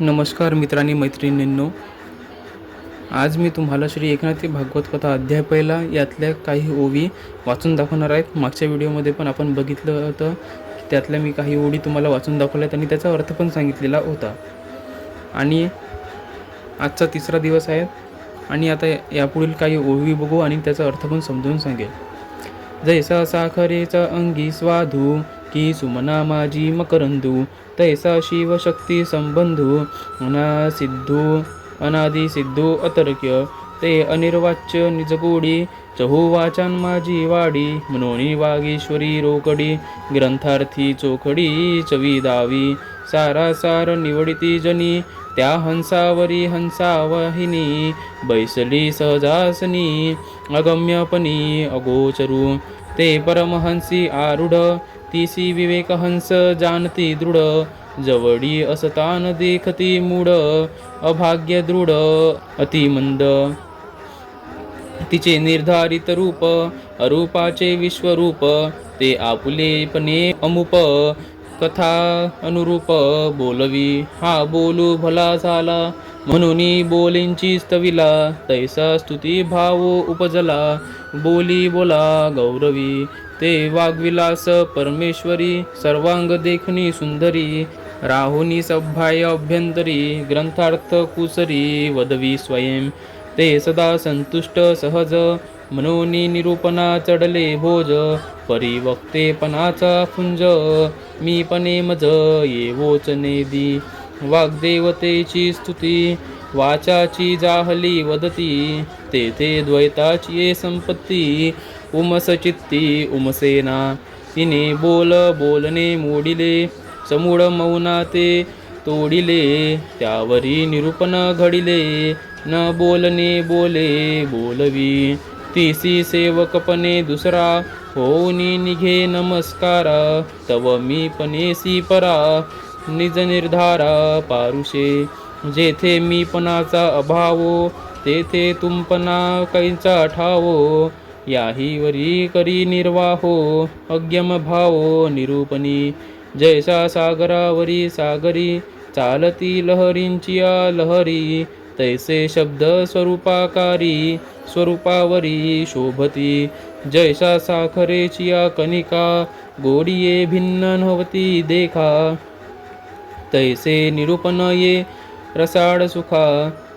नमस्कार मित्रांनी मैत्रिणींनो, आज मी तुम्हाला श्री एकनाथी भागवत कथा अध्याय पहिला यातल्या काही ओवी वाचून दाखवणार आहेत. मागच्या व्हिडिओमध्ये पण आपण बघितलं होतं की त्यातल्या मी काही ओळी तुम्हाला वाचून दाखवल्यात आणि त्याचा अर्थ पण सांगितलेला होता. आणि आजचा तिसरा दिवस आहे आणि आता यापुढील काही ओवी बघू आणि त्याचा अर्थ पण समजून सांगेल. जैसा साखरेचा अंगी स्वाधू की सुमना माझी मकरंदू, तैसा शिवशक्ती संबंधू अना सिद्धू अनादि सिद्धू अतर्क्य, ते अनिर्वाच्य निजगोडी चहुवाचान माझी वाडी, मनोनी वागीश्वरी रोकडी ग्रंथार्थी चोखडी चवी सारासार निवडिती जनी, त्या हंसावरी हंसावाहिनी बैसली सहजासनी, अगम्यपणी अगोचरू ते परमहंसी आरूढ, तिसी विवेक हंस जानती दृढ, जवडी असतान देखती मूढ, अभाग्य दृढ अतिमंद, तिचे निर्धारित रूप अरूपाचे विश्वरूप, ते आपुलेपणे अमुप, कथा अनुरूप बोलवी हा बोलू भला झाला, म्हणून बोलींची स्तविला, तैसा स्तुती भाव उपजला, बोली बोला गौरवी, ते वाग्विलास परमेश्वरी, सर्वांग देखणी सुंदरी, राहुनी सभ्याय अभ्यंतरी, ग्रंथार्थ कुसरी वदवी स्वयं, ते सदा संतुष्ट सहज, मनोनी निरूपणा चढले भोज, परिवक्तेपणाचा फुंज, मी पणे मज येवोच नेदी, वाग्देवतेची स्तुती वाचाची जाहली वदती, तेथे द्वैताची ये संपत्ती, उमस चित्ती उमसेना, तिने बोलणे मोडिले, समूढ मौनाते तोडिले, त्यावरी निरूपण घडिले, न बोलणे बोले बोलवी, तिसी सेवकपणे दुसरा, होनी निघे नमस्कारा, तव मी पणेसी परा, निज निर्धारा पारुषे, जेथे मीपणाचा अभावो, तेथे तुमपणा कैचा ठावो, याहीवरी करी निर्वाहो, अज्ञम भावो निरूपणी, जैसा सागरावरी सागरी, चालती लहरींचिया लहरी, तैसे शब्द स्वरूपाकारी, स्वरूपावरी शोभती, जैसा साखरेचिया कणिका, गोडिये भिन्न नव्हती देखा, तैसे निरूपण ये रसाळ सुखा,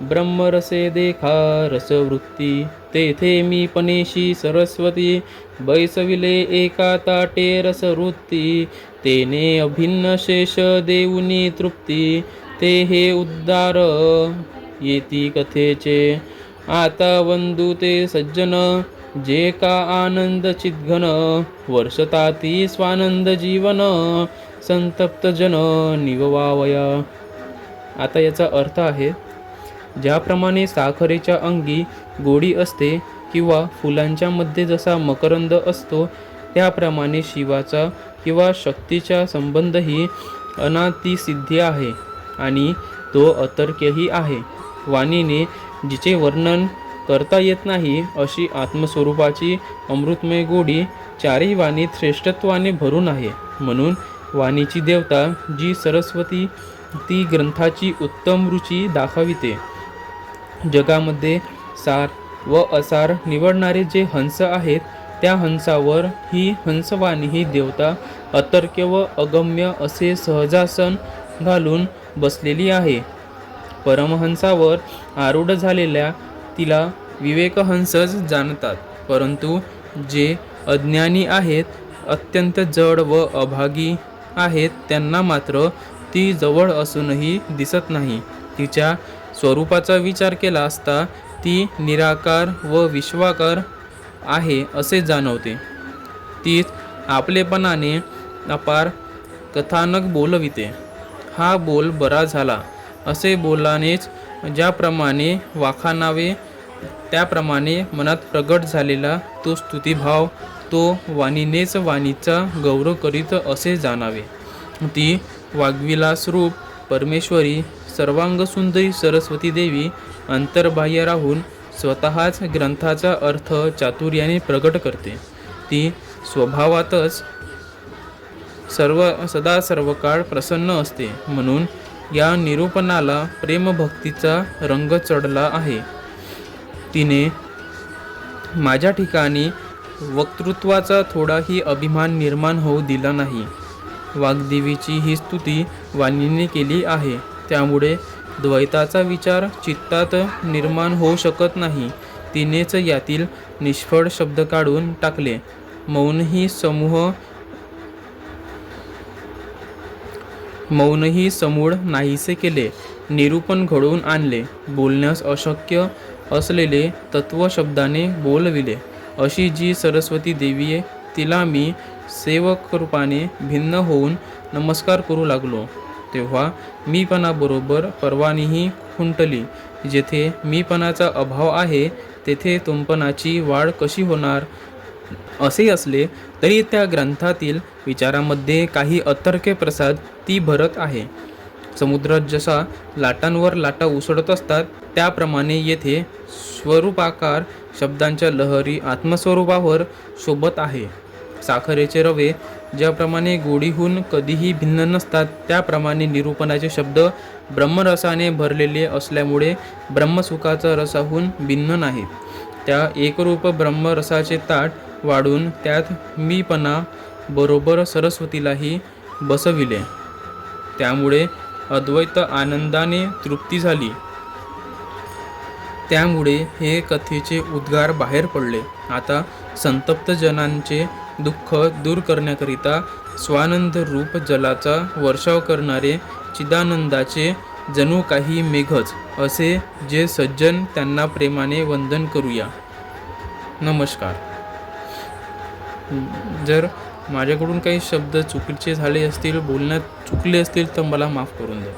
ब्रह्मरसे देखा रसवृत्ती, तेथे मी पणेशी सरस्वती, बैसविले एका ताटे रसवृत्ती, तेने अभिन्न शेष देऊनी तृप्ती, ते हे उद्गार येती कथेचे, आता वंदू ते सज्जन, जे का आनंद चिद्घन, वर्षताती स्वानंद जीवन, संतप्त जन निववावया. आता याचा अर्थ आहे, ज्याप्रमाणे साखरेच्या अंगी गोडी असते किंवा फुलांच्या मध्ये जसा मकरंद असतो, त्याप्रमाणे शिवाचा किंवा शक्तीचा संबंधही अनातिसिद्धी आहे आणि तो अतर्क्यही आहे. वाणीने जिचे वर्णन करता येत नाही अशी आत्मस्वरूपाची अमृतमय गोडी चारही वाणीत श्रेष्ठत्वाने भरून आहे. म्हणून वाणीची देवता जी सरस्वती, ती ग्रंथाची उत्तम रुची दाखविते. जगामध्ये सार व असार निवडणारे जे हंस आहेत, त्या हंसावर ही हंसवाणी ही देवता अतर्क्य व अगम्य असे सहजासन घालून बसलेली आहे. परमहंसावर आरूढ झालेल्या तिला विवेकहंसच जाणतात, परंतु जे अज्ञानी आहेत, अत्यंत जड व अभागी आहेत, त्यांना मात्र ती जवळ असूनही दिसत नाही. तिच्या स्वरूपाचा विचार केला असता ती निराकार व विश्वाकार आहे असे जाणवते. तीच आपलेपणाने अपार कथानक बोलविते. हा बोल बरा झाला असे बोलानेच ज्याप्रमाणे वाखाणावे, त्याप्रमाणे मनात प्रगट झालेला तो स्तुतिभाव, तो वाणीनेच वाणीचा गौरव करीत असे जाणावे. ती वाग्विलास रूप परमेश्वरी, सर्वांग सुंदरी सरस्वती देवी अंतर्बाह्य राहून स्वतःच ग्रंथाचा अर्थ चातुर्याने प्रगट करते. ती स्वभावातच सदा सर्व काळ प्रसन्न असते, म्हणून या निरूपणाला प्रेमभक्तीचा रंग चढला आहे. तिने माझ्या ठिकाणी वक्तृत्वाचा थोडाही अभिमान निर्माण होऊ दिला नाही. वाग्देवीची ही स्तुती वाणीने केली आहे, त्यामुळे द्वैताचा विचार चित्तात निर्माण होऊ शकत नाही. तिनेच यातील निष्फळ शब्द काढून टाकले. मौनही समूळ नाहीसे केले. निरूपण घडवून आणले. बोलण्यास अशक्य असलेले तत्व शब्दाने बोलविले. अशी जी सरस्वती देवी, तिला मी सेवकरूपाने भिन्न होऊन नमस्कार करू लागलो, तेव्हा मीपणाबरोबर परवानगी खुंटली. जेथे मीपणाचा अभाव आहे तेथे तुमपणाची वाढ कशी होणार? असे असले तरी त्या ग्रंथातील विचारामध्ये काही अतर्क्य प्रसाद ती भरत आहे. समुद्रात जसा लाटांवर लाटा उसळत असतात, त्याप्रमाणे येथे स्वरूपाकार शब्दांच्या लहरी आत्मस्वरूपावर शोभत आहे. साखरेचे रवे ज्याप्रमाणे गोडीहून कधीही भिन्न नसतात, त्याप्रमाणे निरूपणाचे शब्द ब्रह्मरसाने भरलेले असल्यामुळे ब्रह्मसुखाचा रसाहून भिन्न नाहीत. त्या एकरूप ब्रह्मरसाचे ताट वाढून त्यात मीपणा बरोबर सरस्वतीलाही बसविले. त्यामुळे अद्वैत आनंदाने तृप्ती झाली. त्यामुळे हे कथेचे उद्गार बाहेर पडले. आता संतप्त जनांचे दुःख दूर करण्याकरिता स्वानंद रूप जलाचा वर्षाव करणारे चिदानंदाचे जणू काही मेघच असे जे सज्जन, त्यांना प्रेमाने वंदन करूया. नमस्कार. जर माझ्याकडून काही शब्द चुकीचे झाले असतील, बोलण्यात चुकले असतील तर मला माफ करून द्या.